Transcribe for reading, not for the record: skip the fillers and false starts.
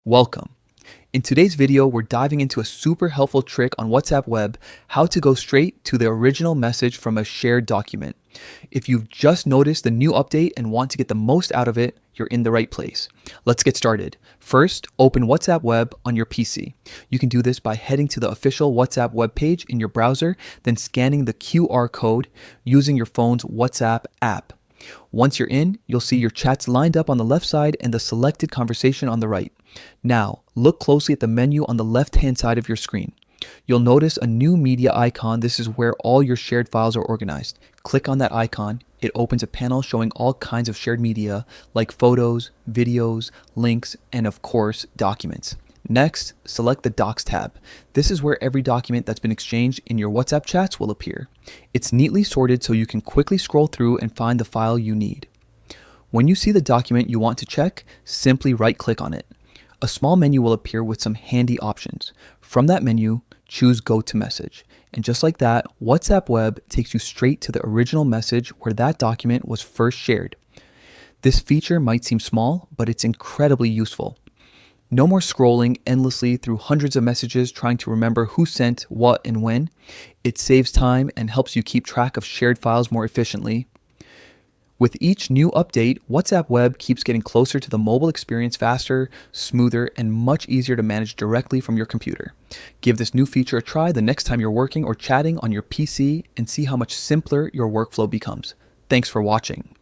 Welcome. In today's video, we're diving into a super helpful trick on WhatsApp Web, how to go straight to the original message from a shared document. If you've just noticed the new update and want to get the most out of it, you're in the right place. Let's get started. First, open WhatsApp Web on your PC. You can do this by heading to the official WhatsApp web page in your browser, then scanning the QR code using your phone's WhatsApp app. Once you're in, you'll see your chats lined up on the left side and the selected conversation on the right. Now, look closely at the menu on the left-hand side of your screen. You'll notice a new media icon. This is where all your shared files are organized. Click on that icon. It opens a panel showing all kinds of shared media like photos, videos, links, and of course, documents. Next, select the Docs tab. This is where every document that's been exchanged in your WhatsApp chats will appear. It's neatly sorted so you can quickly scroll through and find the file you need. When you see the document you want to check, simply right-click on it. A small menu will appear with some handy options. From that menu, choose Go to Message. And just like that, WhatsApp Web takes you straight to the original message where that document was first shared. This feature might seem small, but it's incredibly useful. No more scrolling endlessly through hundreds of messages trying to remember who sent what and when. It saves time and helps you keep track of shared files more efficiently. With each new update, WhatsApp Web keeps getting closer to the mobile experience faster, smoother, and much easier to manage directly from your computer. Give this new feature a try the next time you're working or chatting on your PC and see how much simpler your workflow becomes. Thanks for watching.